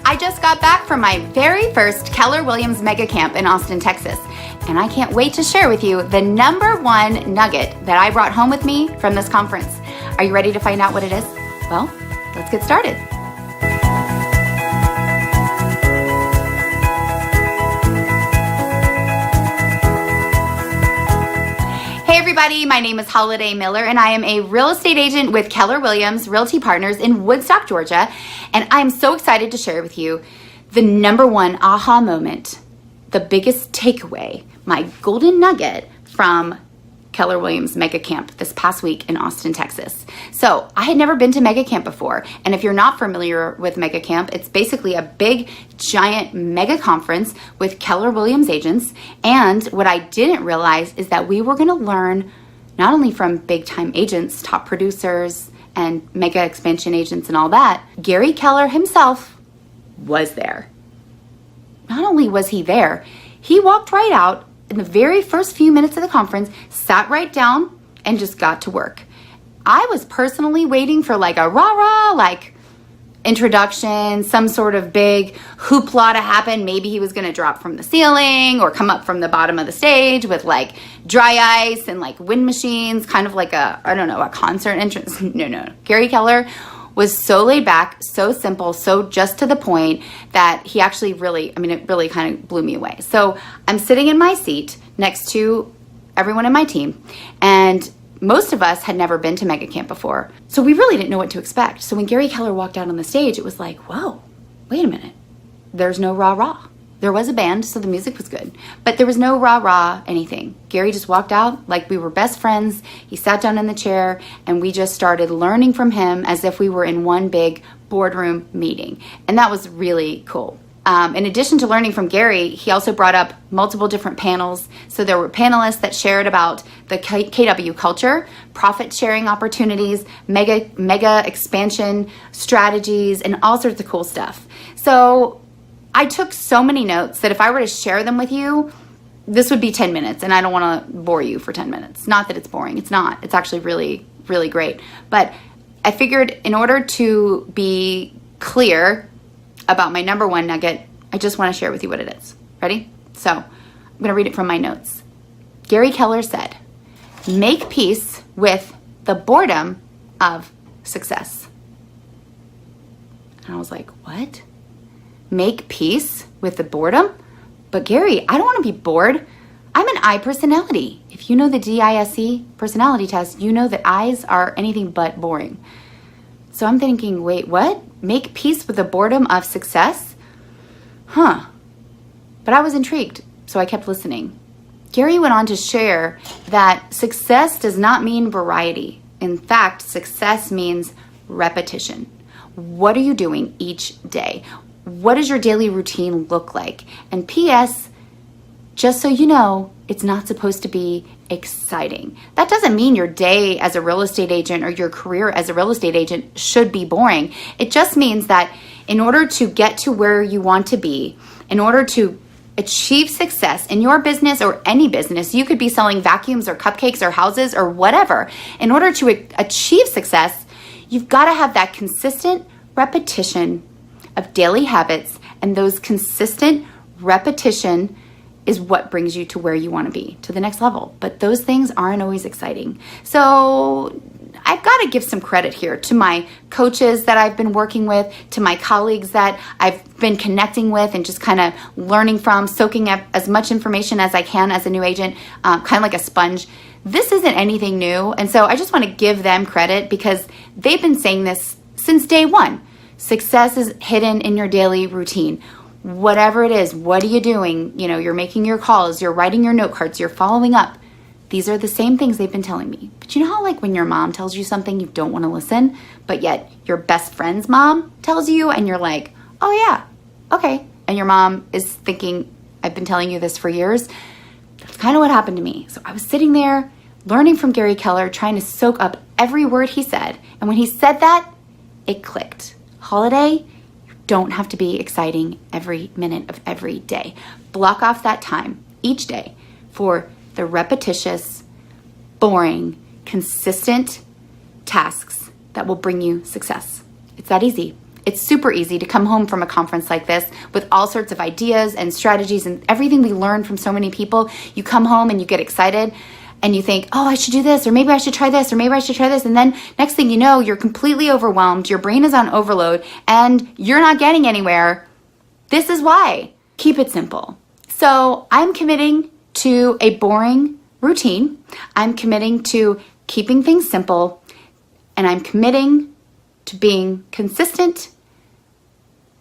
I just got back from my very first Keller Williams Mega Camp in Austin, Texas, and I can't wait to share with you the #1 nugget that I brought home with me from this conference. Are you ready to find out what it is? Well, let's get started. Hey everybody, my name is Holiday Miller and I am a real estate agent with Keller Williams Realty Partners in Woodstock, Georgia, and I am so excited to share with you the #1 aha moment, the biggest takeaway, my golden nugget from Keller Williams Mega Camp this past week in Austin, Texas. So I had never been to Mega Camp before, and if you're not familiar with Mega Camp, it's basically a big, giant mega conference with Keller Williams agents. And what I didn't realize is that we were going to learn not only from big-time agents, top producers, and mega expansion agents and all that. Gary Keller himself was there. Not only was he there, he walked right out in the very first few minutes of the conference, sat right down, and just got to work. I was personally waiting for like a rah-rah, like introduction, some sort of big hoopla to happen. Maybe he was going to drop from the ceiling or come up from the bottom of the stage with like dry ice and like wind machines, kind of like a concert entrance. No. Gary Keller was so laid back, so simple, so just to the point that he actually it really kind of blew me away. So I'm sitting in my seat next to everyone in my team, and most of us had never been to Mega Camp before. So we really didn't know what to expect. So when Gary Keller walked out on the stage, it was like, whoa, wait a minute. There's no rah-rah. There was a band, so the music was good, but there was no rah-rah anything. Gary just walked out like we were best friends. He sat down in the chair and we just started learning from him as if we were in one big boardroom meeting. And that was really cool. In addition to learning from Gary, he also brought up multiple different panels. So there were panelists that shared about the KW culture, profit sharing opportunities, mega expansion strategies, and all sorts of cool stuff. So I took so many notes that if I were to share them with you, this would be 10 minutes, and I don't want to bore you for 10 minutes. Not that it's boring. It's not. It's actually really, really great. But I figured in order to be clear about my #1 nugget, I just want to share with you what it is. Ready? So I'm going to read it from my notes. Gary Keller said, "Make peace with the boredom of success." And I was like, what? Make peace with the boredom? But Gary, I don't want to be bored. I'm an I personality. If you know the DISC personality test, you know that I's are anything but boring. So I'm thinking, wait, what? Make peace with the boredom of success? But I was intrigued, so I kept listening. Gary went on to share that success does not mean variety. In fact, success means repetition. What are you doing each day? What does your daily routine look like? And P.S., just so you know, it's not supposed to be exciting. That doesn't mean your day as a real estate agent or your career as a real estate agent should be boring. It just means that in order to get to where you want to be, in order to achieve success in your business or any business, you could be selling vacuums or cupcakes or houses or whatever. In order to achieve success, you've got to have that consistent repetition of daily habits, and those consistent repetition is what brings you to where you want to be, to the next level. But those things aren't always exciting. So I've got to give some credit here to my coaches that I've been working with, to my colleagues that I've been connecting with and just kind of learning from, soaking up as much information as I can as a new agent, kind of like a sponge. This isn't anything new. And so I just want to give them credit because they've been saying this since day one. Success is hidden in your daily routine. Whatever it is, what are you doing? You know, you're making your calls, you're writing your note cards, you're following up. These are the same things they've been telling me. But you know how like when your mom tells you something you don't want to listen, but yet your best friend's mom tells you and you're like, oh yeah, okay. And your mom is thinking, I've been telling you this for years. That's kind of what happened to me. So I was sitting there learning from Gary Keller, trying to soak up every word he said. And when he said that, it clicked. Holiday, you don't have to be exciting every minute of every day. Block off that time each day for the repetitious, boring, consistent tasks that will bring you success. It's that easy. It's super easy to come home from a conference like this with all sorts of ideas and strategies and everything we learned from so many people. You come home and you get excited and you think, oh, I should do this, or maybe I should try this, or maybe I should try this. And then next thing you know, you're completely overwhelmed. Your brain is on overload and you're not getting anywhere. This is why. Keep it simple. So I'm committing to a boring routine. I'm committing to keeping things simple, and I'm committing to being consistent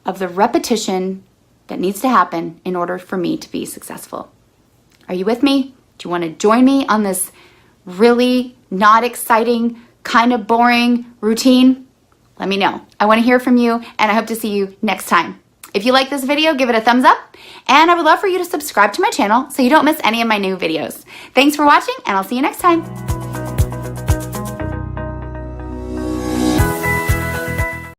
of the repetition that needs to happen in order for me to be successful. Are you with me? Do you want to join me on this really not exciting, kind of boring routine? Let me know. I want to hear from you, and I hope to see you next time. If you like this video, give it a thumbs up, and I would love for you to subscribe to my channel so you don't miss any of my new videos. Thanks for watching, and I'll see you next time.